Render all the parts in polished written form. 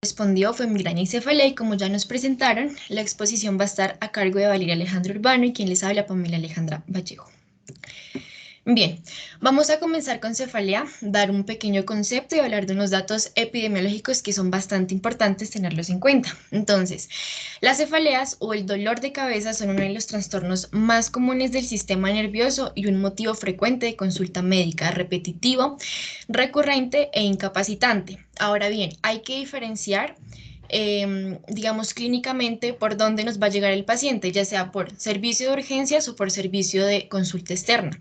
Respondió fue migraña y cefalea y como ya nos presentaron, la exposición va a estar a cargo de Valeria Alejandra Urbano y quien les habla, Pamela Alejandra Vallejo. Bien, vamos a comenzar con cefalea, dar un pequeño concepto y hablar de unos datos epidemiológicos que son bastante importantes tenerlos en cuenta. Entonces, las cefaleas o el dolor de cabeza son uno de los trastornos más comunes del sistema nervioso y un motivo frecuente de consulta médica, repetitivo, recurrente e incapacitante. Ahora bien, hay que diferenciar digamos, clínicamente por dónde nos va a llegar el paciente, ya sea por servicio de urgencias o por servicio de consulta externa.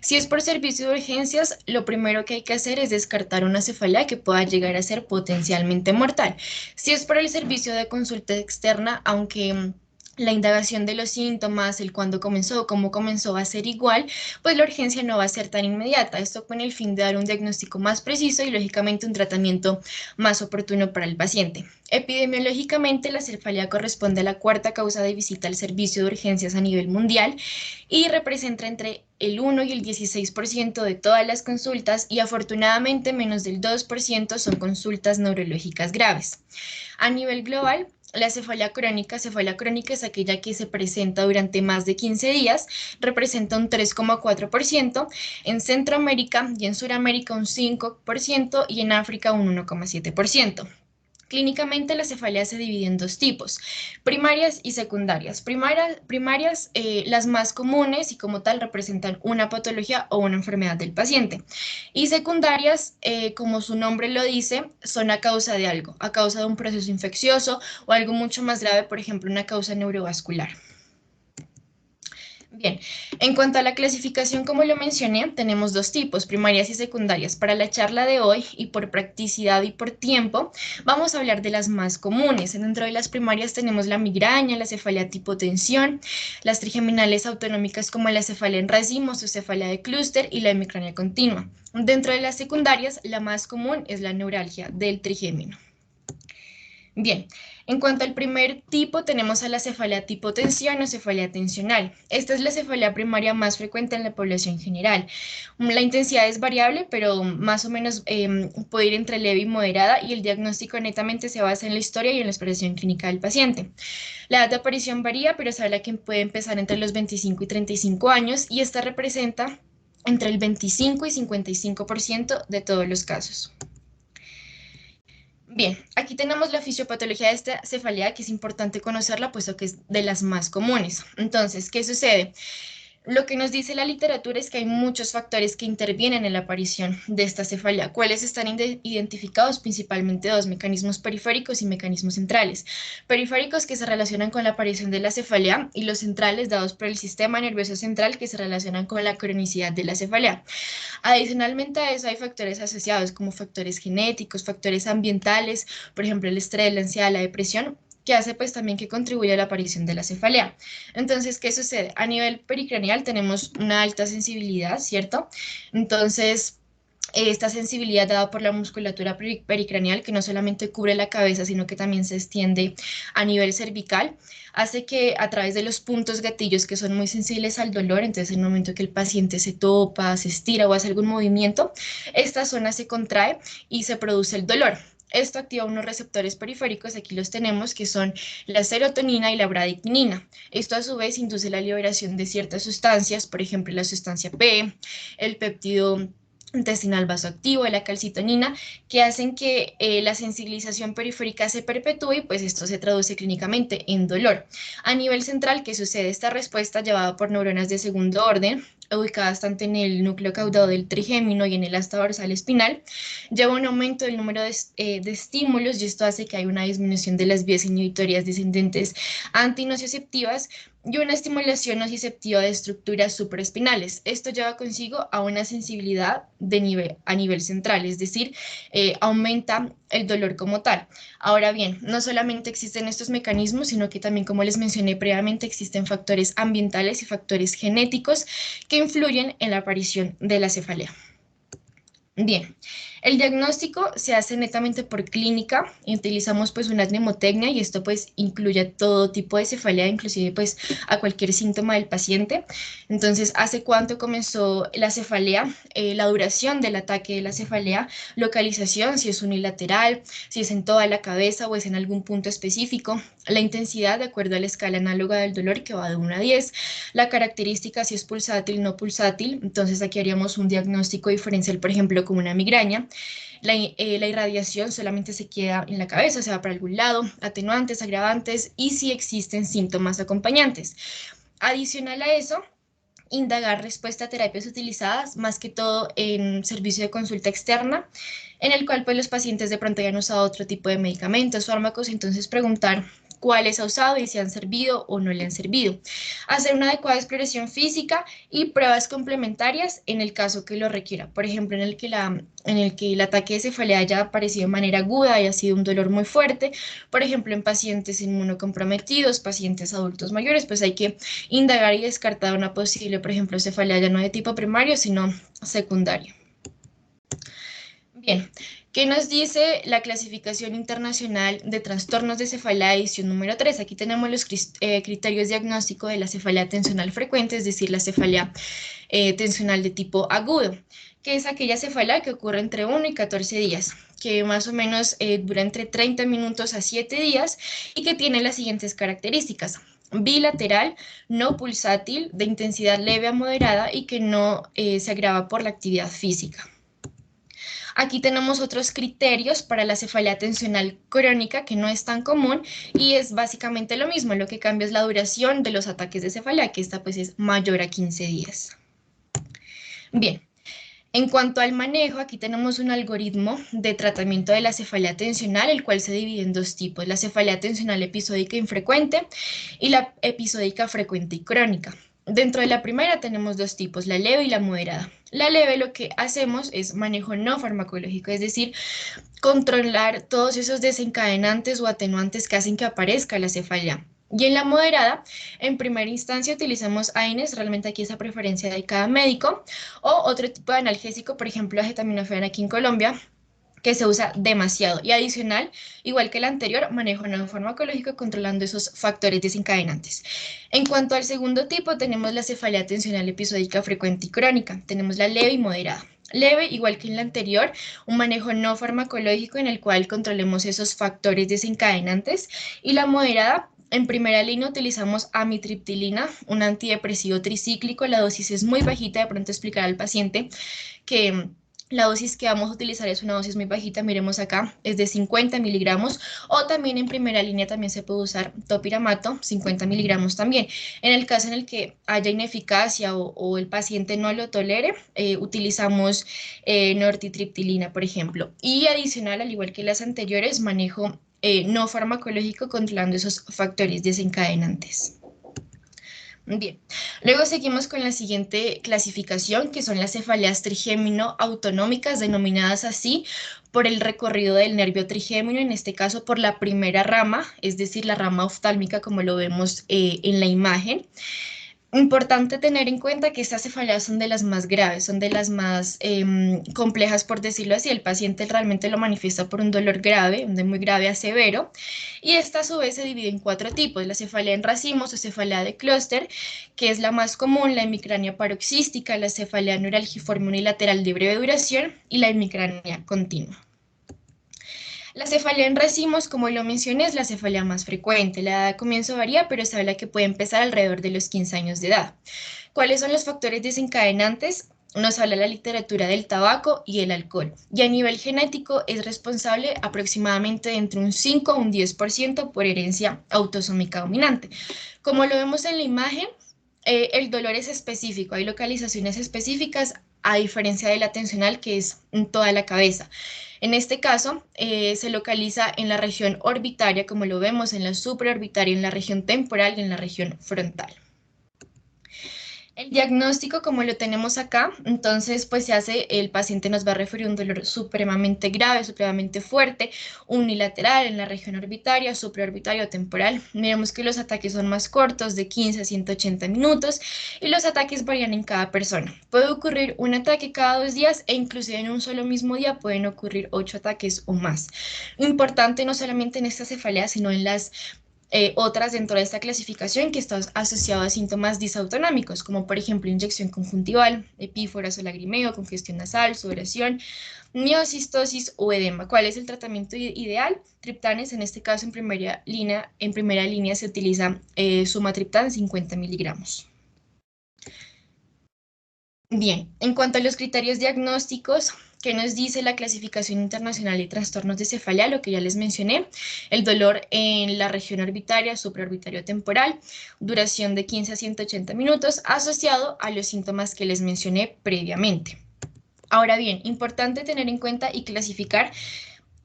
Si es por servicio de urgencias, lo primero que hay que hacer es descartar una cefalea que pueda llegar a ser potencialmente mortal. Si es por el servicio de consulta externa, aunque la indagación de los síntomas, el cuándo comenzó, cómo comenzó va a ser igual, pues la urgencia no va a ser tan inmediata. Esto con el fin de dar un diagnóstico más preciso y lógicamente un tratamiento más oportuno para el paciente. Epidemiológicamente, la cefalea corresponde a la cuarta causa de visita al servicio de urgencias a nivel mundial y representa entre el 1 y el 16% de todas las consultas y afortunadamente menos del 2% son consultas neurológicas graves. A nivel global, la cefalea crónica es aquella que se presenta durante más de 15 días, representa un 3,4%, en Centroamérica y en Sudamérica un 5% y en África un 1,7%. Clínicamente, la cefalea se divide en dos tipos, primarias y secundarias. Primarias, las más comunes y como tal representan una patología o una enfermedad del paciente. Y secundarias, como su nombre lo dice, son a causa de algo, a causa de un proceso infeccioso o algo mucho más grave, por ejemplo, una causa neurovascular. Bien, en cuanto a la clasificación, como lo mencioné, tenemos dos tipos, primarias y secundarias. Para la charla de hoy, y por practicidad y por tiempo, vamos a hablar de las más comunes. Dentro de las primarias tenemos la migraña, la cefalea tipo tensión, las trigeminales autonómicas como la cefalea en racimos o cefalea de clúster y la hemicrania continua. Dentro de las secundarias, la más común es la neuralgia del trigémino. Bien, en cuanto al primer tipo, tenemos a la cefalea tipo tensión o cefalea tensional. Esta es la cefalea primaria más frecuente en la población general. La intensidad es variable, pero más o menos puede ir entre leve y moderada y el diagnóstico netamente se basa en la historia y en la expresión clínica del paciente. La edad de aparición varía, pero se habla que puede empezar entre los 25 y 35 años y esta representa entre el 25 y 55% de todos los casos. Bien, aquí tenemos la fisiopatología de esta cefalea, que es importante conocerla, puesto que es de las más comunes. Entonces, ¿qué sucede? Lo que nos dice la literatura es que hay muchos factores que intervienen en la aparición de esta cefalea, cuáles están identificados principalmente dos, mecanismos periféricos y mecanismos centrales. Periféricos que se relacionan con la aparición de la cefalea y los centrales dados por el sistema nervioso central que se relacionan con la cronicidad de la cefalea. Adicionalmente a eso hay factores asociados como factores genéticos, factores ambientales, por ejemplo el estrés, la ansiedad, la depresión, que hace pues también que contribuye a la aparición de la cefalea. Entonces, ¿qué sucede? A nivel pericraneal tenemos una alta sensibilidad, ¿cierto? Entonces, esta sensibilidad dada por la musculatura pericraneal, que no solamente cubre la cabeza, sino que también se extiende a nivel cervical, hace que a través de los puntos gatillos que son muy sensibles al dolor, entonces en el momento que el paciente se topa, se estira o hace algún movimiento, esta zona se contrae y se produce el dolor. Esto activa unos receptores periféricos, aquí los tenemos, que son la serotonina y la bradicnina. Esto a su vez induce la liberación de ciertas sustancias, por ejemplo la sustancia P, el péptido intestinal vasoactivo, de la calcitonina, que hacen que la sensibilización periférica se perpetúe y pues esto se traduce clínicamente en dolor. A nivel central, ¿qué sucede? Esta respuesta llevada por neuronas de segundo orden, ubicadas tanto en el núcleo caudado del trigémino y en el asta dorsal espinal, lleva un aumento del número de estímulos y esto hace que haya una disminución de las vías inhibitorias descendentes antinociceptivas y una estimulación nociceptiva de estructuras supraespinales. Esto lleva consigo a una sensibilidad a nivel central, es decir, aumenta el dolor como tal. Ahora bien, no solamente existen estos mecanismos, sino que también, como les mencioné previamente, existen factores ambientales y factores genéticos que influyen en la aparición de la cefalea. Bien, El diagnóstico se hace netamente por clínica y utilizamos pues una mnemotecnia y esto pues incluye todo tipo de cefalea, inclusive pues a cualquier síntoma del paciente. Entonces, ¿hace cuánto comenzó la cefalea? La duración del ataque de la cefalea, localización, si es unilateral, si es en toda la cabeza o es en algún punto específico, la intensidad de acuerdo a la escala análoga del dolor que va de 1 a 10, la característica si es pulsátil o no pulsátil, entonces aquí haríamos un diagnóstico diferencial, por ejemplo, como una migraña. La irradiación solamente se queda en la cabeza, se va para algún lado, atenuantes, agravantes y si existen síntomas acompañantes. Adicional a eso, indagar respuesta a terapias utilizadas, más que todo en servicio de consulta externa, en el cual pues los pacientes de pronto hayan usado otro tipo de medicamentos, fármacos, entonces preguntar cuáles ha usado y si han servido o no le han servido. Hacer una adecuada exploración física y pruebas complementarias en el caso que lo requiera. Por ejemplo, en el que el ataque de cefalea haya aparecido de manera aguda y ha sido un dolor muy fuerte. Por ejemplo, en pacientes inmunocomprometidos, pacientes adultos mayores, pues hay que indagar y descartar una posible, por ejemplo, cefalea ya no de tipo primario, sino secundario. Bien, ¿qué nos dice la clasificación internacional de trastornos de cefalea edición número 3? Aquí tenemos los criterios diagnósticos de la cefalea tensional frecuente, es decir, la cefalea tensional de tipo agudo, que es aquella cefalea que ocurre entre 1 y 14 días, que más o menos dura entre 30 minutos a 7 días y que tiene las siguientes características: bilateral, no pulsátil, de intensidad leve a moderada y que no se agrava por la actividad física. Aquí tenemos otros criterios para la cefalea tensional crónica que no es tan común y es básicamente lo mismo, lo que cambia es la duración de los ataques de cefalea, que esta pues es mayor a 15 días. Bien, en cuanto al manejo, aquí tenemos un algoritmo de tratamiento de la cefalea tensional, el cual se divide en dos tipos: la cefalea tensional episódica infrecuente y la episódica frecuente y crónica. Dentro de la primera tenemos dos tipos, la leve y la moderada. La leve, lo que hacemos es manejo no farmacológico, es decir, controlar todos esos desencadenantes o atenuantes que hacen que aparezca la cefalea. Y en la moderada, en primera instancia utilizamos AINES, realmente aquí es a preferencia de cada médico, o otro tipo de analgésico, por ejemplo, acetaminofén aquí en Colombia, que se usa demasiado. Y adicional, igual que el anterior, manejo no farmacológico controlando esos factores desencadenantes. En cuanto al segundo tipo, tenemos la cefalea tensional episódica frecuente y crónica. Tenemos la leve y moderada. Leve, igual que en la anterior, un manejo no farmacológico en el cual controlemos esos factores desencadenantes. Y la moderada, en primera línea utilizamos amitriptilina, un antidepresivo tricíclico. La dosis es muy bajita, de pronto explicar al paciente que la dosis que vamos a utilizar es una dosis muy bajita, miremos acá, es de 50 miligramos, o también en primera línea también se puede usar topiramato, 50 miligramos también. En el caso en el que haya ineficacia o el paciente no lo tolere, utilizamos nortitriptilina, por ejemplo. Y adicional, al igual que las anteriores, manejo no farmacológico controlando esos factores desencadenantes. Bien, luego seguimos con la siguiente clasificación, que son las cefaleas trigémino autonómicas, denominadas así por el recorrido del nervio trigémino, en este caso por la primera rama, es decir, la rama oftálmica, como lo vemos en la imagen. Importante tener en cuenta que estas cefaleas son de las más graves, son de las más complejas, por decirlo así. El paciente realmente lo manifiesta por un dolor grave, de muy grave a severo, y esta a su vez se divide en 4 tipos: la cefalea en racimos o cefalea de clúster, que es la más común, la hemicrania paroxística, la cefalea neuralgiforme unilateral de breve duración y la hemicrania continua. La cefalea en racimos, como lo mencioné, es la cefalea más frecuente. La edad de comienzo varía, pero se habla que puede empezar alrededor de los 15 años de edad. ¿Cuáles son los factores desencadenantes? Nos habla la literatura del tabaco y el alcohol. Y a nivel genético es responsable aproximadamente entre un 5 a un 10% por herencia autosómica dominante. Como lo vemos en la imagen, el dolor es específico, hay localizaciones específicas, a diferencia de la tensional, que es en toda la cabeza. En este caso, se localiza en la región orbitaria, como lo vemos, en la supraorbitaria, en la región temporal y en la región frontal. El diagnóstico, como lo tenemos acá, entonces pues se hace, el paciente nos va a referir un dolor supremamente grave, supremamente fuerte, unilateral en la región orbitaria, supraorbitaria o temporal. Miremos que los ataques son más cortos, de 15 a 180 minutos, y los ataques varían en cada persona. Puede ocurrir un ataque cada 2 días e inclusive en un solo mismo día pueden ocurrir 8 ataques o más. Importante no solamente en esta cefalea, sino en las otras dentro de esta clasificación que están asociadas a síntomas disautonómicos, como por ejemplo inyección conjuntival, epíforas o lagrimeo, congestión nasal, sudoración, miocistosis o edema. ¿Cuál es el tratamiento ideal? Triptanes, en este caso en primera línea se utiliza sumatriptán 50 miligramos. Bien, en cuanto a los criterios diagnósticos, ¿qué nos dice la clasificación internacional de trastornos de cefalea? Lo que ya les mencioné, el dolor en la región orbitaria, supraorbitario temporal, duración de 15 a 180 minutos, asociado a los síntomas que les mencioné previamente. Ahora bien, importante tener en cuenta y clasificar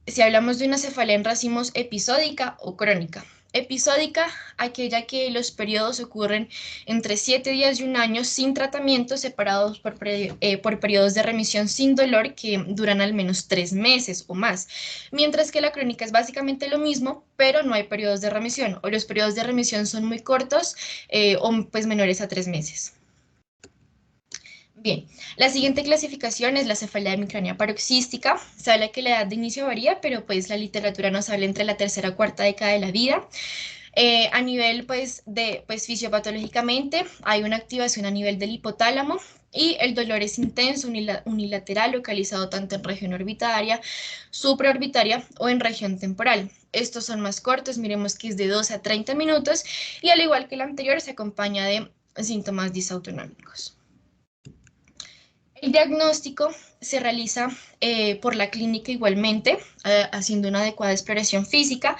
si hablamos de una cefalea en racimos episódica o crónica. Episódica, aquella que los periodos ocurren entre 7 días y un año sin tratamiento, separados por periodos de remisión sin dolor que duran al menos 3 meses o más. Mientras que la crónica es básicamente lo mismo, pero no hay periodos de remisión, o los periodos de remisión son muy cortos o pues menores a 3 meses. Bien, la siguiente clasificación es la cefalea hemicránea paroxística. Se habla que la edad de inicio varía, pero pues la literatura nos habla entre la tercera y cuarta década de la vida. A nivel pues fisiopatológicamente hay una activación a nivel del hipotálamo y el dolor es intenso, unilateral, localizado tanto en región orbitaria, supraorbitaria o en región temporal. Estos son más cortos, miremos que es de 12 a 30 minutos y al igual que el anterior se acompaña de síntomas disautonómicos. El diagnóstico se realiza por la clínica igualmente, haciendo una adecuada exploración física,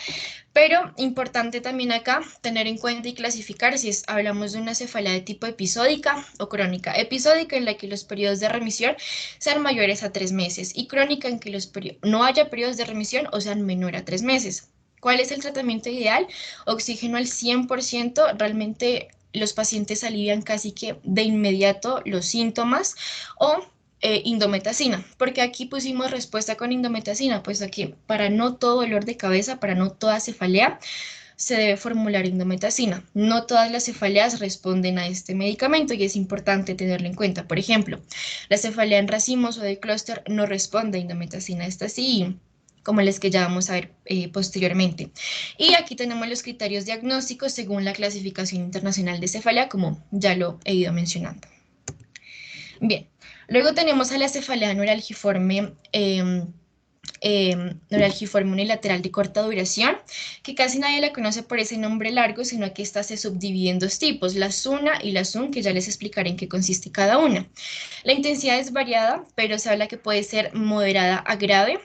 pero importante también acá tener en cuenta y clasificar si hablamos de una cefalea de tipo episódica o crónica. Episódica en la que los periodos de remisión sean mayores a 3 meses y crónica en que no haya periodos de remisión o sean menor a 3 meses. ¿Cuál es el tratamiento ideal? Oxígeno al 100%, realmente los pacientes alivian casi que de inmediato los síntomas o indometacina, porque aquí pusimos respuesta con indometacina, pues aquí para no todo dolor de cabeza, para no toda cefalea, se debe formular indometacina. No todas las cefaleas responden a este medicamento y es importante tenerlo en cuenta. Por ejemplo, la cefalea en racimos o de clúster no responde a indometacina, esta sí, como las que ya vamos a ver posteriormente. Y aquí tenemos los criterios diagnósticos según la clasificación internacional de cefalea, como ya lo he ido mencionando. Bien, luego tenemos a la cefalea neuralgiforme, neuralgiforme unilateral de corta duración, que casi nadie la conoce por ese nombre largo, sino que esta se subdivide en dos tipos, la SUNA y la SUN, que ya les explicaré en qué consiste cada una. La intensidad es variada, pero se habla que puede ser moderada a grave,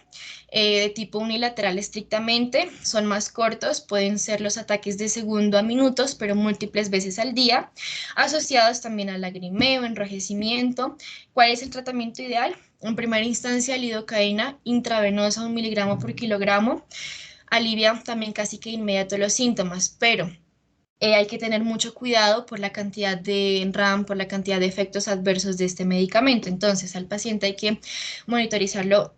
de tipo unilateral estrictamente, son más cortos, pueden ser los ataques de segundo a minutos, pero múltiples veces al día, asociados también al lagrimeo, enrojecimiento. ¿Cuál es el tratamiento ideal? En primera instancia, lidocaína intravenosa 1 miligramo por kilogramo, alivia también casi que inmediato los síntomas, pero hay que tener mucho cuidado por la cantidad de RAM, por la cantidad de efectos adversos de este medicamento. Entonces, al paciente hay que monitorizarlo,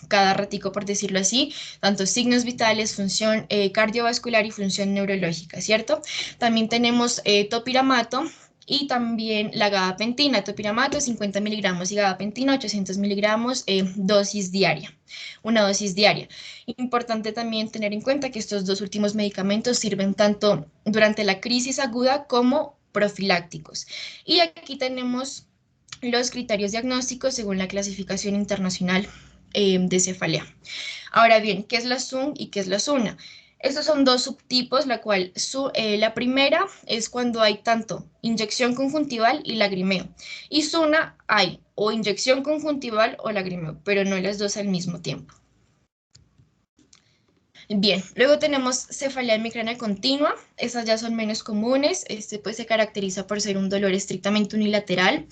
cada ratico, por decirlo así, tanto signos vitales, función cardiovascular y función neurológica, ¿cierto? También tenemos topiramato y también la gabapentina, topiramato 50 miligramos y gabapentina 800 miligramos, dosis diaria, una dosis diaria. Importante también tener en cuenta que estos dos últimos medicamentos sirven tanto durante la crisis aguda como profilácticos. Y aquí tenemos los criterios diagnósticos según la clasificación internacional de cefalea. Ahora bien, ¿qué es la SUN y qué es la SUNA? Estos son dos subtipos, la primera es cuando hay tanto inyección conjuntival y lagrimeo. Y SUNA hay o inyección conjuntival o lagrimeo, pero no las dos al mismo tiempo. Bien, luego tenemos cefalea hemicránea continua, esas ya son menos comunes, este pues se caracteriza por ser un dolor estrictamente unilateral,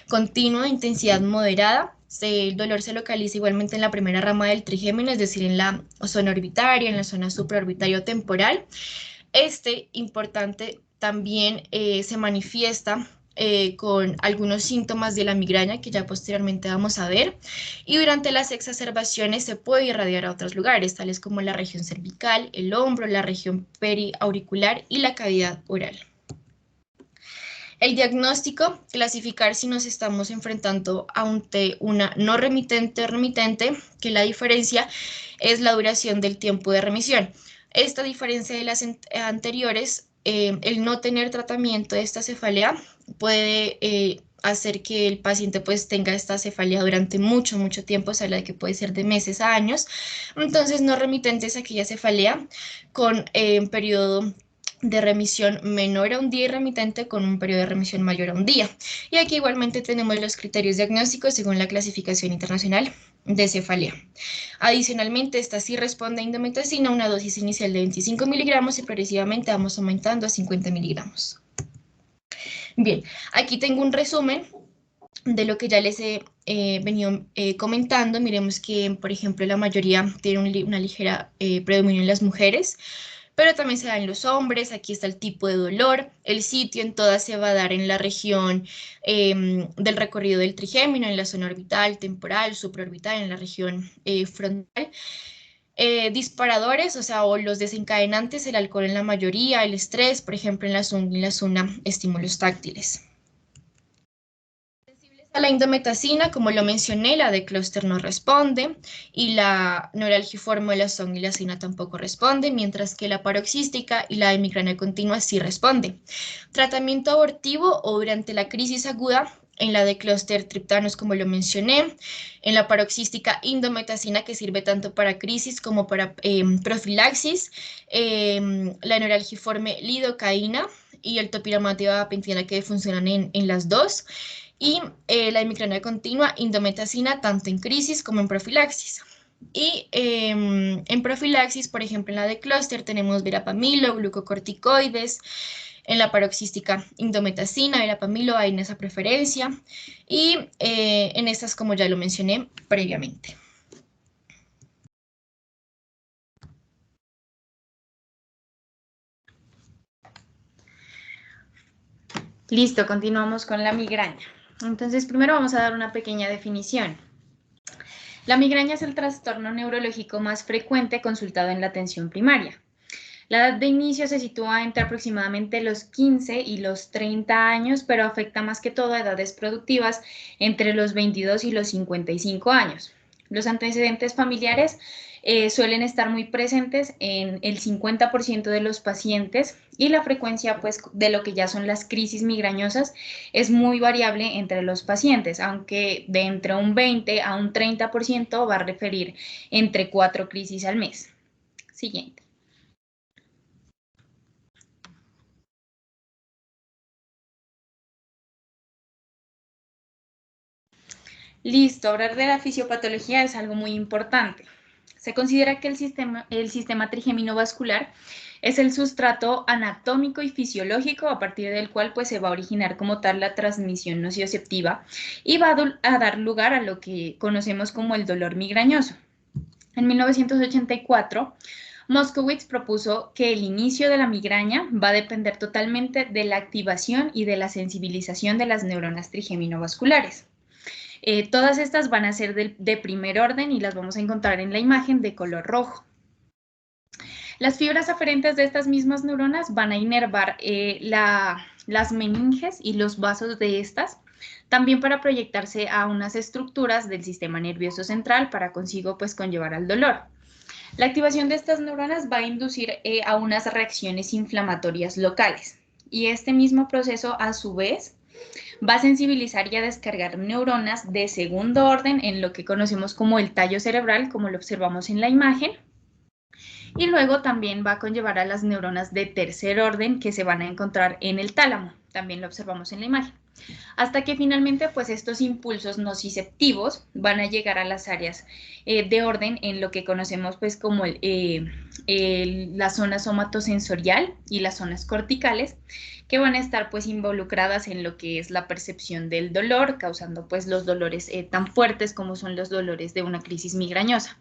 continuo, de intensidad moderada, el dolor se localiza igualmente en la primera rama del trigémino, es decir, en la zona orbitaria, en la zona supraorbitaria o temporal. Importante también se manifiesta con algunos síntomas de la migraña que ya posteriormente vamos a ver, y durante las exacerbaciones se puede irradiar a otros lugares, tales como la región cervical, el hombro, la región periauricular y la cavidad oral. El diagnóstico, clasificar si nos estamos enfrentando ante una no remitente o remitente, que la diferencia es la duración del tiempo de remisión. Esta diferencia de las anteriores, el no tener tratamiento de esta cefalea puede hacer que el paciente pues tenga esta cefalea durante mucho tiempo, se habla de que puede ser de meses a años. Entonces, no remitente es aquella cefalea con periodo de remisión menor a un día y remitente con un periodo de remisión mayor a un día. Y aquí igualmente tenemos los criterios diagnósticos según la clasificación internacional de cefalea. Adicionalmente, esta sí responde a indometacina, una dosis inicial de 25 miligramos y progresivamente vamos aumentando a 50 miligramos. Bien, aquí tengo un resumen de lo que ya les he venido comentando. Miremos que, por ejemplo, la mayoría tiene una ligera predominio en las mujeres, pero también se da en los hombres. Aquí está el tipo de dolor, el sitio, en todas se va a dar en la región del recorrido del trigémino, en la zona orbital, temporal, supraorbital, en la región frontal. Disparadores, o sea, o los desencadenantes, el alcohol en la mayoría, el estrés, por ejemplo, en la zona estímulos táctiles. A la indometacina, como lo mencioné, la de clúster no responde y la neuralgiforme, la songilacina tampoco responde, mientras que la paroxística y la de migraña continua sí responde. Tratamiento abortivo o durante la crisis aguda, en la de clúster triptanos, como lo mencioné, en la paroxística indometacina, que sirve tanto para crisis como para profilaxis, la neuralgiforme lidocaína y el topiramato y gabapentina, que funcionan en las dos, y la migraña continua, indometacina, tanto en crisis como en profilaxis. Y en profilaxis, por ejemplo, en la de clúster tenemos verapamilo, glucocorticoides, en la paroxística indometacina, verapamilo, hay en esa preferencia, y en estas, como ya lo mencioné previamente. Listo, continuamos con la migraña. Entonces, primero vamos a dar una pequeña definición. La migraña es el trastorno neurológico más frecuente consultado en la atención primaria. La edad de inicio se sitúa entre aproximadamente los 15 y los 30 años, pero afecta más que todo a edades productivas entre los 22 y los 55 años. Los antecedentes familiares suelen estar muy presentes en el 50% de los pacientes y la frecuencia pues, de lo que ya son las crisis migrañosas es muy variable entre los pacientes, aunque de entre un 20 a un 30% va a referir entre 4 crisis al mes. Siguiente. Listo, hablar de la fisiopatología es algo muy importante. Se considera que el sistema trigémino vascular es el sustrato anatómico y fisiológico a partir del cual pues, se va a originar como tal la transmisión nocioceptiva y va a dar lugar a lo que conocemos como el dolor migrañoso. En 1984, Moskowitz propuso que el inicio de la migraña va a depender totalmente de la activación y de la sensibilización de las neuronas trigéminovasculares. Todas estas van a ser de primer orden y las vamos a encontrar en la imagen de color rojo. Las fibras aferentes de estas mismas neuronas van a inervar las meninges y los vasos de estas, también para proyectarse a unas estructuras del sistema nervioso central para consigo pues conllevar al dolor. La activación de estas neuronas va a inducir a unas reacciones inflamatorias locales y este mismo proceso a su vez va a sensibilizar y a descargar neuronas de segundo orden en lo que conocemos como el tallo cerebral, como lo observamos en la imagen. Y luego también va a conllevar a las neuronas de tercer orden que se van a encontrar en el tálamo. También lo observamos en la imagen. Hasta que finalmente, pues estos impulsos nociceptivos van a llegar a las áreas de orden en lo que conocemos pues como la zona somatosensorial y las zonas corticales, que van a estar pues involucradas en lo que es la percepción del dolor, causando pues los dolores tan fuertes como son los dolores de una crisis migrañosa.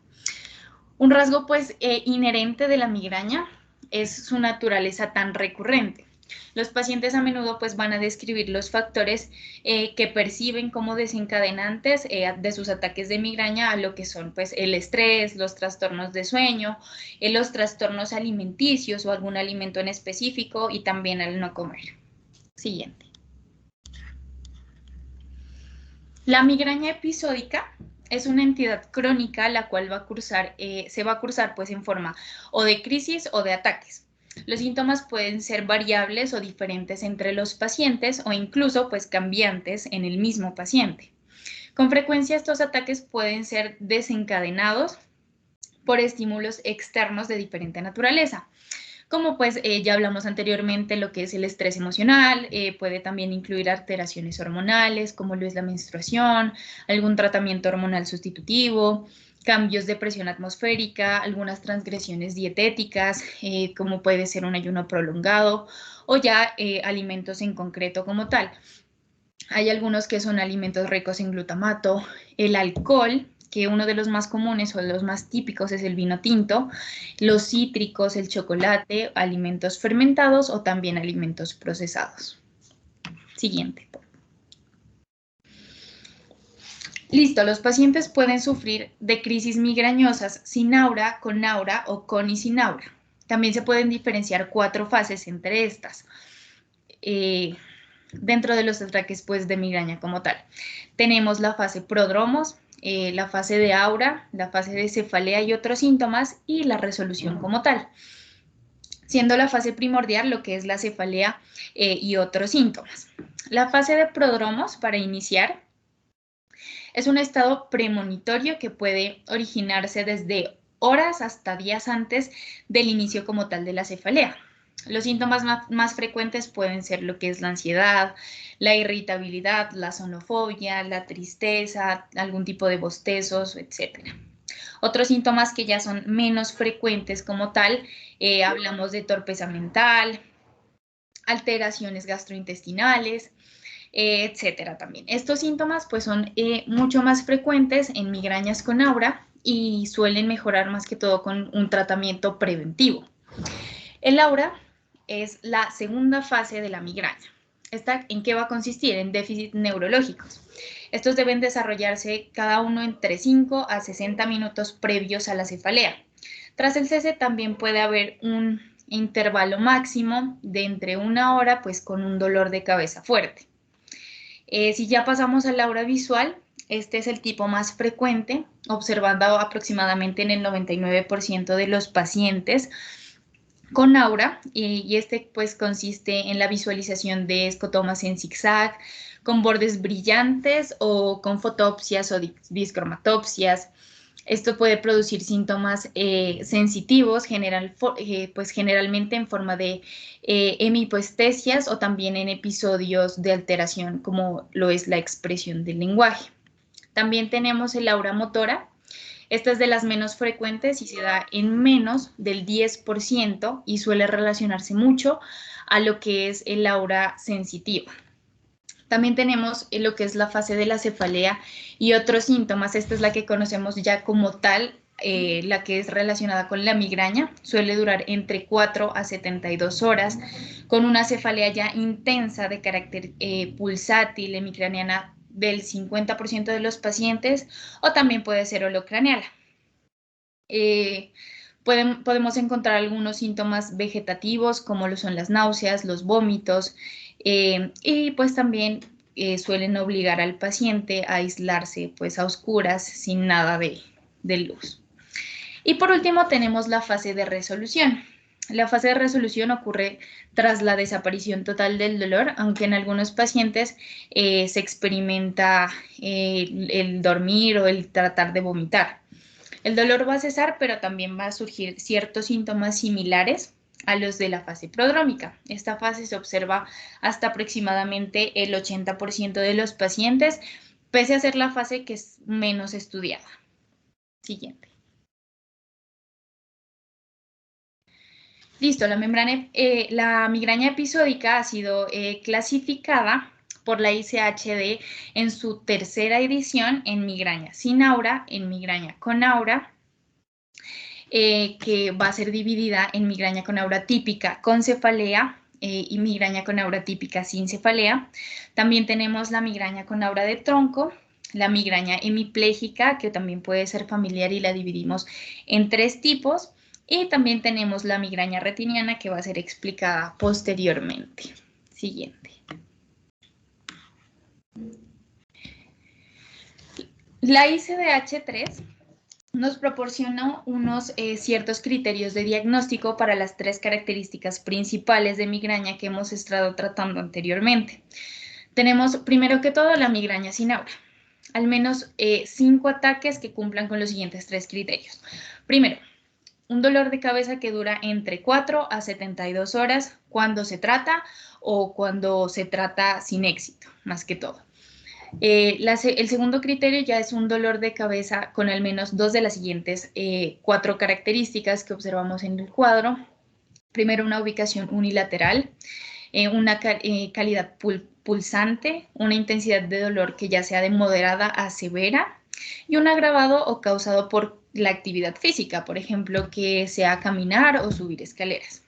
Un rasgo pues inherente de la migraña es su naturaleza tan recurrente. Los pacientes a menudo pues van a describir los factores que perciben como desencadenantes de sus ataques de migraña a lo que son pues el estrés, los trastornos de sueño, los trastornos alimenticios o algún alimento en específico y también al no comer. Siguiente. La migraña episódica es una entidad crónica la cual se va a cursar pues en forma o de crisis o de ataques. Los síntomas pueden ser variables o diferentes entre los pacientes o incluso pues cambiantes en el mismo paciente. Con frecuencia estos ataques pueden ser desencadenados por estímulos externos de diferente naturaleza, como pues ya hablamos anteriormente lo que es el estrés emocional, puede también incluir alteraciones hormonales, como lo es la menstruación, algún tratamiento hormonal sustitutivo, cambios de presión atmosférica, algunas transgresiones dietéticas, como puede ser un ayuno prolongado, o ya alimentos en concreto como tal. Hay algunos que son alimentos ricos en glutamato, el alcohol, que uno de los más comunes o de los más típicos es el vino tinto, los cítricos, el chocolate, alimentos fermentados o también alimentos procesados. Siguiente. Listo, los pacientes pueden sufrir de crisis migrañosas sin aura, con aura o con y sin aura. También se pueden diferenciar 4 fases entre estas. Dentro de los ataques pues, de migraña como tal. Tenemos la fase prodromos, la fase de aura, la fase de cefalea y otros síntomas y la resolución como tal, siendo la fase primordial lo que es la cefalea y otros síntomas. La fase de prodromos, para iniciar, es un estado premonitorio que puede originarse desde horas hasta días antes del inicio como tal de la cefalea. Los síntomas más frecuentes pueden ser lo que es la ansiedad, la irritabilidad, la sonofobia, la tristeza, algún tipo de bostezos, etc. Otros síntomas que ya son menos frecuentes como tal, hablamos de torpeza mental, alteraciones gastrointestinales, etcétera también. Estos síntomas pues son mucho más frecuentes en migrañas con aura y suelen mejorar más que todo con un tratamiento preventivo. El aura es la segunda fase de la migraña. ¿Esta en qué va a consistir? En déficits neurológicos. Estos deben desarrollarse cada uno entre 5 a 60 minutos previos a la cefalea. Tras el cese también puede haber un intervalo máximo de entre 1 hora, pues con un dolor de cabeza fuerte. Si ya pasamos al aura visual, este es el tipo más frecuente, observando aproximadamente en el 99% de los pacientes con aura, y este pues consiste en la visualización de escotomas en zigzag, con bordes brillantes o con fotopsias o discromatopsias. Esto puede producir síntomas sensitivos, pues generalmente en forma de hemipoestesias o también en episodios de alteración como lo es la expresión del lenguaje. También tenemos el aura motora. Esta es de las menos frecuentes y se da en menos del 10% y suele relacionarse mucho a lo que es el aura sensitiva. También tenemos lo que es la fase de la cefalea y otros síntomas. Esta es la que conocemos ya como tal, la que es relacionada con la migraña. Suele durar entre 4 a 72 horas, con una cefalea ya intensa de carácter pulsátil, hemicraneana del 50% de los pacientes, o también puede ser holocraneal. Podemos encontrar algunos síntomas vegetativos como lo son las náuseas, los vómitos, y pues también suelen obligar al paciente a aislarse pues a oscuras sin nada de luz. Y por último tenemos la fase de resolución. La fase de resolución ocurre tras la desaparición total del dolor, aunque en algunos pacientes se experimenta el dormir o el tratar de vomitar. El dolor va a cesar, pero también va a surgir ciertos síntomas similares a los de la fase prodrómica. Esta fase se observa hasta aproximadamente el 80% de los pacientes, pese a ser la fase que es menos estudiada. Siguiente. Listo, la migraña episódica ha sido clasificada por la ICHD en su tercera edición en migraña sin aura, en migraña con aura, que va a ser dividida en migraña con aura típica con cefalea y migraña con aura típica sin cefalea. También tenemos la migraña con aura de tronco, la migraña hemipléjica, que también puede ser familiar y la dividimos en 3 tipos. Y también tenemos la migraña retiniana, que va a ser explicada posteriormente. Siguiente. La ICDH-3 nos proporciona unos ciertos criterios de diagnóstico para las 3 características principales de migraña que hemos estado tratando anteriormente. Tenemos, primero que todo, la migraña sin aura. Al menos 5 ataques que cumplan con los siguientes 3 criterios. Primero, un dolor de cabeza que dura entre 4 a 72 horas cuando se trata o cuando se trata sin éxito, más que todo. El segundo criterio ya es un dolor de cabeza con al menos 2 de las siguientes 4 características que observamos en el cuadro. Primero, una ubicación unilateral, una calidad pulsante, una intensidad de dolor que ya sea de moderada a severa y un agravado o causado por la actividad física, por ejemplo, que sea caminar o subir escaleras.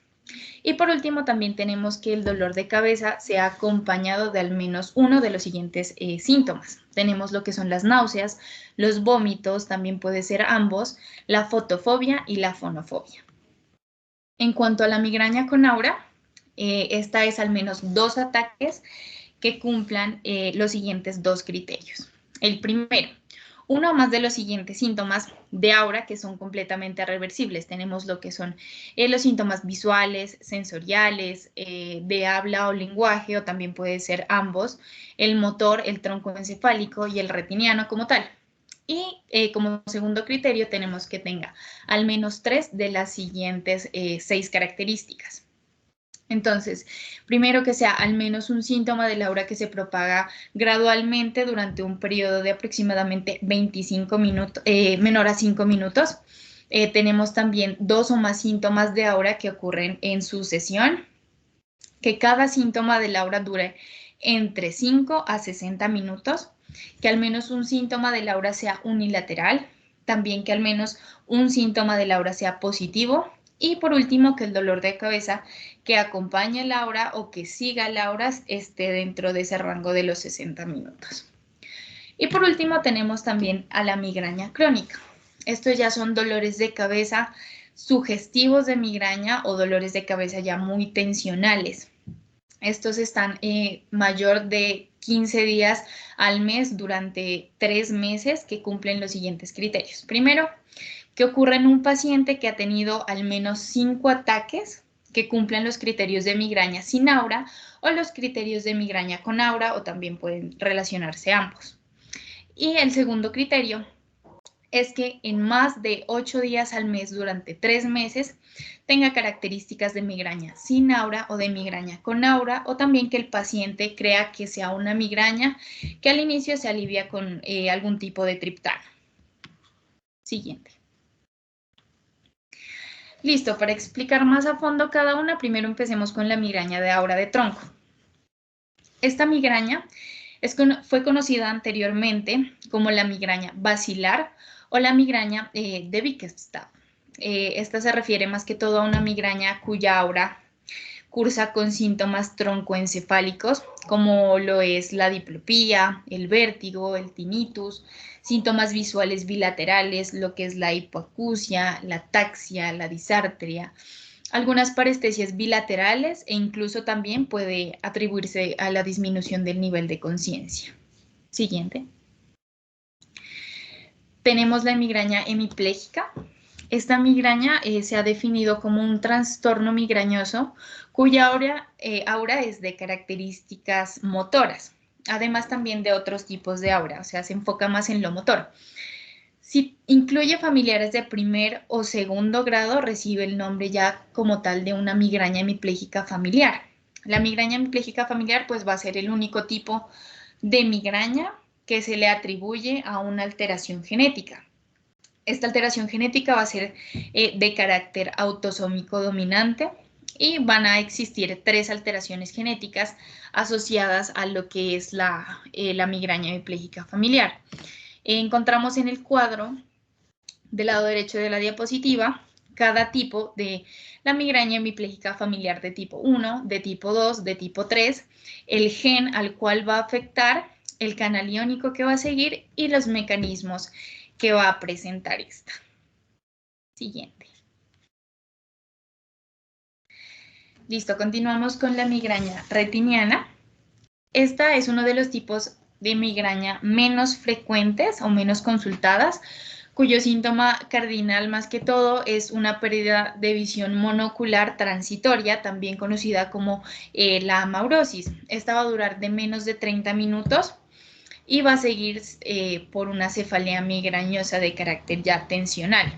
Y por último, también tenemos que el dolor de cabeza sea acompañado de al menos uno de los siguientes síntomas. Tenemos lo que son las náuseas, los vómitos, también puede ser ambos, la fotofobia y la fonofobia. En cuanto a la migraña con aura, esta es al menos 2 ataques que cumplan los siguientes 2 criterios. El primero, uno o más de los siguientes síntomas de aura que son completamente reversibles. Tenemos lo que son los síntomas visuales, sensoriales, de habla o lenguaje, o también puede ser ambos, el motor, el tronco encefálico y el retiniano como tal. Y como segundo criterio tenemos que tenga al menos 3 de las siguientes 6 características. Entonces, primero que sea al menos un síntoma de la aura que se propaga gradualmente durante un periodo de aproximadamente 25 minutos, menor a 5 minutos. Tenemos también 2 o más síntomas de aura que ocurren en sucesión, que cada síntoma de la aura dure entre 5 a 60 minutos, que al menos un síntoma de la aura sea unilateral, también que al menos un síntoma de la aura sea positivo, y por último, que el dolor de cabeza que acompañe la aura o que siga la aura esté dentro de ese rango de los 60 minutos. Y por último, tenemos también a la migraña crónica. Estos ya son dolores de cabeza sugestivos de migraña o dolores de cabeza ya muy tensionales. Estos están mayor de 15 días al mes durante 3 meses que cumplen los siguientes criterios. Primero, que ocurre en un paciente que ha tenido al menos 5 ataques que cumplen los criterios de migraña sin aura o los criterios de migraña con aura, o también pueden relacionarse ambos. Y el segundo criterio es que en más de 8 días al mes durante 3 meses tenga características de migraña sin aura o de migraña con aura, o también que el paciente crea que sea una migraña que al inicio se alivia con algún tipo de triptano. Siguiente. Listo, para explicar más a fondo cada una, primero empecemos con la migraña de aura de tronco. Esta migraña fue conocida anteriormente como la migraña basilar o la migraña de Bickerstaff. Esta se refiere más que todo a una migraña cuya aura cursa con síntomas troncoencefálicos, como lo es la diplopía, el vértigo, el tinnitus, síntomas visuales bilaterales, lo que es la hipoacusia, la ataxia, la disartria, algunas parestesias bilaterales, e incluso también puede atribuirse a la disminución del nivel de conciencia. Siguiente. Tenemos la migraña hemipléjica. Esta migraña se ha definido como un trastorno migrañoso cuya aura es de características motoras, además también de otros tipos de aura, o sea, se enfoca más en lo motor. Si incluye familiares de primer o segundo grado, recibe el nombre ya como tal de una migraña hemipléjica familiar. La migraña hemipléjica familiar pues va a ser el único tipo de migraña que se le atribuye a una alteración genética. Esta alteración genética va a ser de carácter autosómico dominante y van a existir 3 alteraciones genéticas asociadas a lo que es la migraña hemipléjica familiar. Encontramos en el cuadro del lado derecho de la diapositiva cada tipo de la migraña hemipléjica familiar de tipo 1, de tipo 2, de tipo 3, el gen al cual va a afectar, el canal iónico que va a seguir y los mecanismos que va a presentar esta. Siguiente. Listo, continuamos con la migraña retiniana. Esta es uno de los tipos de migraña menos frecuentes o menos consultadas, cuyo síntoma cardinal más que todo es una pérdida de visión monocular transitoria, también conocida como la amaurosis. Esta va a durar de menos de 30 minutos y va a seguir por una cefalea migrañosa de carácter ya tensional.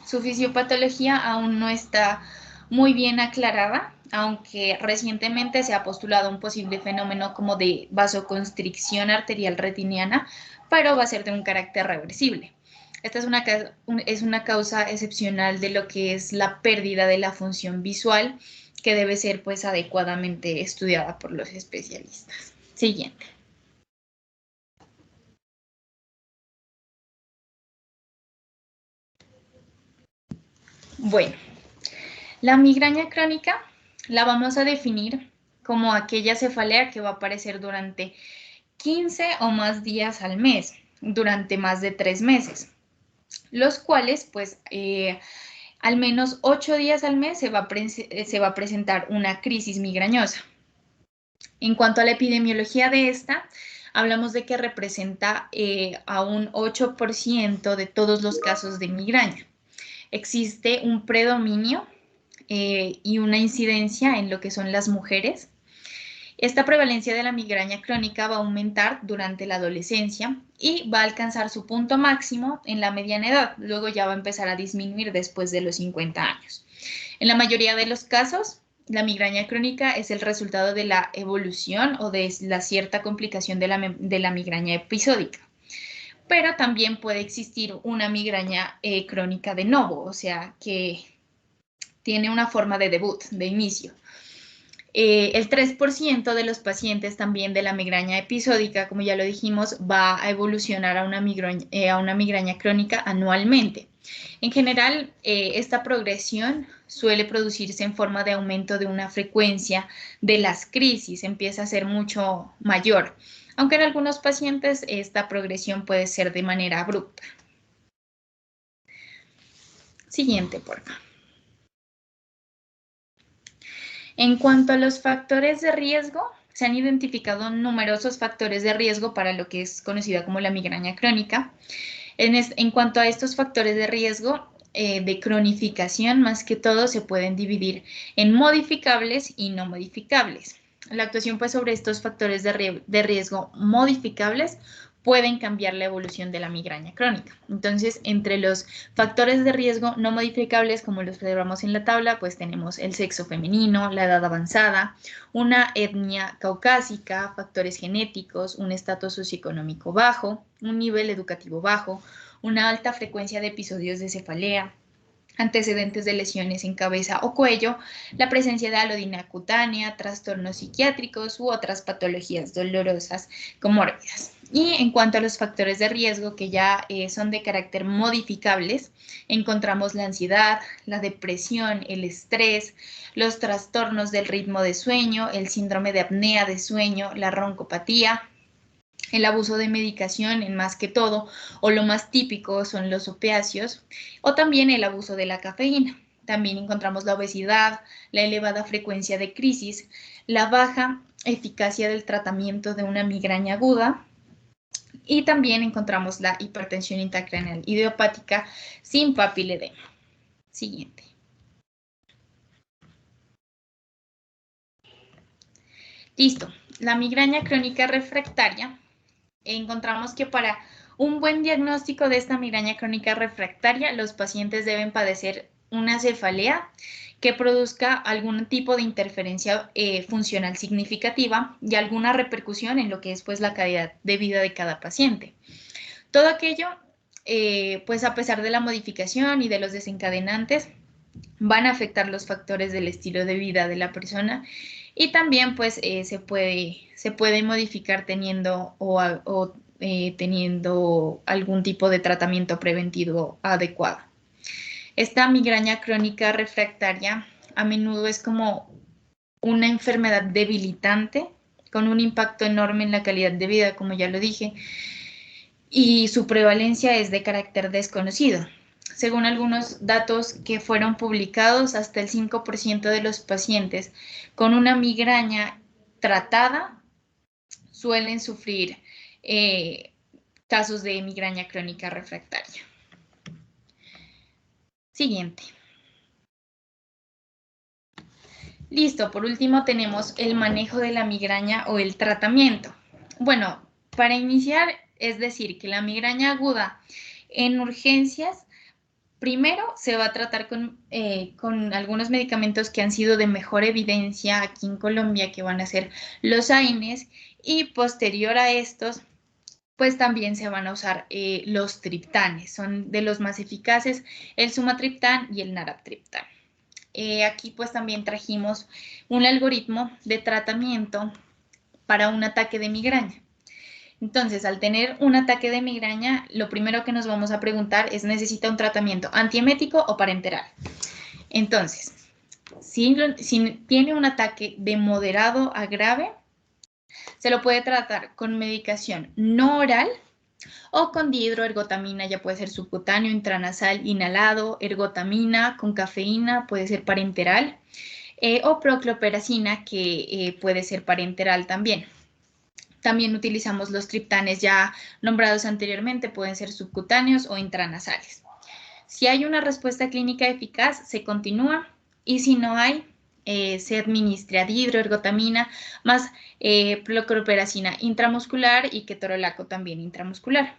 Su fisiopatología aún no está muy bien aclarada, aunque recientemente se ha postulado un posible fenómeno como de vasoconstricción arterial retiniana, pero va a ser de un carácter reversible. Esta es una causa excepcional de lo que es la pérdida de la función visual, que debe ser pues adecuadamente estudiada por los especialistas. Siguiente. Bueno, la migraña crónica la vamos a definir como aquella cefalea que va a aparecer durante 15 o más días al mes, durante más de 3 meses, los cuales pues al menos 8 días al mes se va a presentar una crisis migrañosa. En cuanto a la epidemiología de esta, hablamos de que representa a un 8% de todos los casos de migraña. Existe un predominio y una incidencia en lo que son las mujeres. Esta prevalencia de la migraña crónica va a aumentar durante la adolescencia y va a alcanzar su punto máximo en la mediana edad. Luego ya va a empezar a disminuir después de los 50 años. En la mayoría de los casos, la migraña crónica es el resultado de la evolución o de la cierta complicación de la migraña episódica. Pero también puede existir una migraña crónica de novo, o sea, que tiene una forma de debut, de inicio. El 3% de los pacientes también de la migraña episódica, como ya lo dijimos, va a evolucionar a una migraña crónica anualmente. En general, esta progresión suele producirse en forma de aumento de una frecuencia de las crisis, empieza a ser mucho mayor, aunque en algunos pacientes esta progresión puede ser de manera abrupta. Siguiente, por favor. En cuanto a los factores de riesgo, se han identificado numerosos factores de riesgo para lo que es conocida como la migraña crónica. En cuanto a estos factores de riesgo, de cronificación, más que todo, se pueden dividir en modificables y no modificables. La actuación pues, sobre estos factores de riesgo modificables pueden cambiar la evolución de la migraña crónica. Entonces, entre los factores de riesgo no modificables, como los observamos en la tabla, pues tenemos el sexo femenino, la edad avanzada, una etnia caucásica, factores genéticos, un estatus socioeconómico bajo, un nivel educativo bajo, una alta frecuencia de episodios de cefalea, antecedentes de lesiones en cabeza o cuello, la presencia de alodina cutánea, trastornos psiquiátricos u otras patologías dolorosas comórbidas. Y en cuanto a los factores de riesgo que ya son de carácter modificables, encontramos la ansiedad, la depresión, el estrés, los trastornos del ritmo de sueño, el síndrome de apnea de sueño, la roncopatía, el abuso de medicación en más que todo, o lo más típico son los opiáceos, o también el abuso de la cafeína. También encontramos la obesidad, la elevada frecuencia de crisis, la baja eficacia del tratamiento de una migraña aguda, y también encontramos la hipertensión intracraneal idiopática sin papiledema. Siguiente. Listo. La migraña crónica refractaria, encontramos que para un buen diagnóstico de esta migraña crónica refractaria, los pacientes deben padecer una cefalea que produzca algún tipo de interferencia funcional significativa y alguna repercusión en lo que es pues, la calidad de vida de cada paciente. Todo aquello, pues a pesar de la modificación y de los desencadenantes, van a afectar los factores del estilo de vida de la persona y también pues se puede modificar teniendo teniendo algún tipo de tratamiento preventivo adecuado. Esta migraña crónica refractaria a menudo es como una enfermedad debilitante con un impacto enorme en la calidad de vida, como ya lo dije, y su prevalencia es de carácter desconocido. Según algunos datos que fueron publicados, hasta el 5% de los pacientes con una migraña tratada suelen sufrir casos de migraña crónica refractaria. Siguiente. Listo, por último tenemos el manejo de la migraña o el tratamiento. Bueno, para iniciar, es decir, que la migraña aguda en urgencias, primero se va a tratar con algunos medicamentos que han sido de mejor evidencia aquí en Colombia, que van a ser los AINES, y posterior a estos, pues también se van a usar los triptanes, son de los más eficaces, el sumatriptán y el naraptriptán. Aquí pues también trajimos un algoritmo de tratamiento para un ataque de migraña. Entonces, al tener un ataque de migraña, lo primero que nos vamos a preguntar es, ¿necesita un tratamiento antiemético o parenteral? Entonces, si tiene un ataque de moderado a grave, se lo puede tratar con medicación no oral o con dihidroergotamina, ya puede ser subcutáneo, intranasal, inhalado, ergotamina con cafeína, puede ser parenteral, o procloperacina, que puede ser parenteral también. También utilizamos los triptanes ya nombrados anteriormente, pueden ser subcutáneos o intranasales. Si hay una respuesta clínica eficaz, se continúa, y si no hay, se administra dihidroergotamina más procloperacina intramuscular y ketorolaco también intramuscular.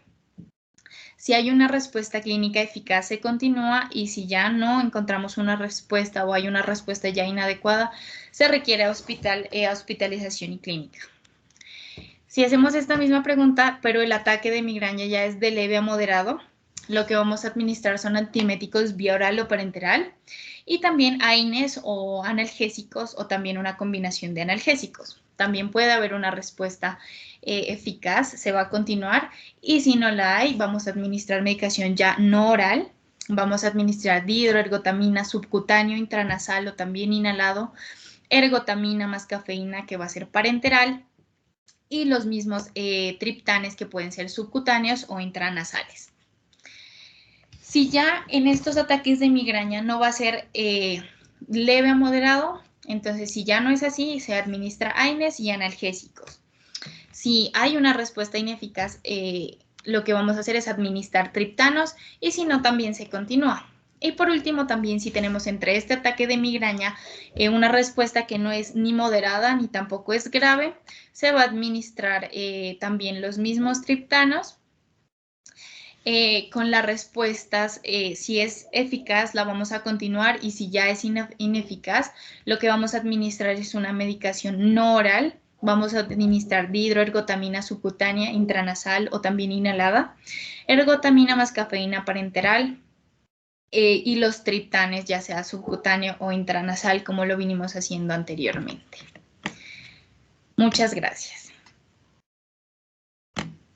Si hay una respuesta clínica eficaz, se continúa, y si ya no encontramos una respuesta o hay una respuesta ya inadecuada, se requiere hospitalización y clínica. Si hacemos esta misma pregunta, pero el ataque de migraña ya es de leve a moderado, lo que vamos a administrar son antieméticos vía oral o parenteral, y también AINES o analgésicos, o también una combinación de analgésicos. También puede haber una respuesta eficaz, se va a continuar, y si no la hay, vamos a administrar medicación ya no oral, vamos a administrar dihidroergotamina subcutáneo, intranasal o también inhalado, ergotamina más cafeína, que va a ser parenteral, y los mismos triptanes, que pueden ser subcutáneos o intranasales. Si ya en estos ataques de migraña no va a ser leve a moderado, entonces si ya no es así, se administra AINES y analgésicos. Si hay una respuesta ineficaz, lo que vamos a hacer es administrar triptanos, y si no, también se continúa. Y por último, también si tenemos entre este ataque de migraña una respuesta que no es ni moderada ni tampoco es grave, se va a administrar también los mismos triptanos. Con las respuestas, si es eficaz, la vamos a continuar, y si ya es ineficaz, lo que vamos a administrar es una medicación no oral. Vamos a administrar dihidroergotamina subcutánea, intranasal o también inhalada, ergotamina más cafeína parenteral, y los triptanes, ya sea subcutáneo o intranasal, como lo vinimos haciendo anteriormente. Muchas gracias.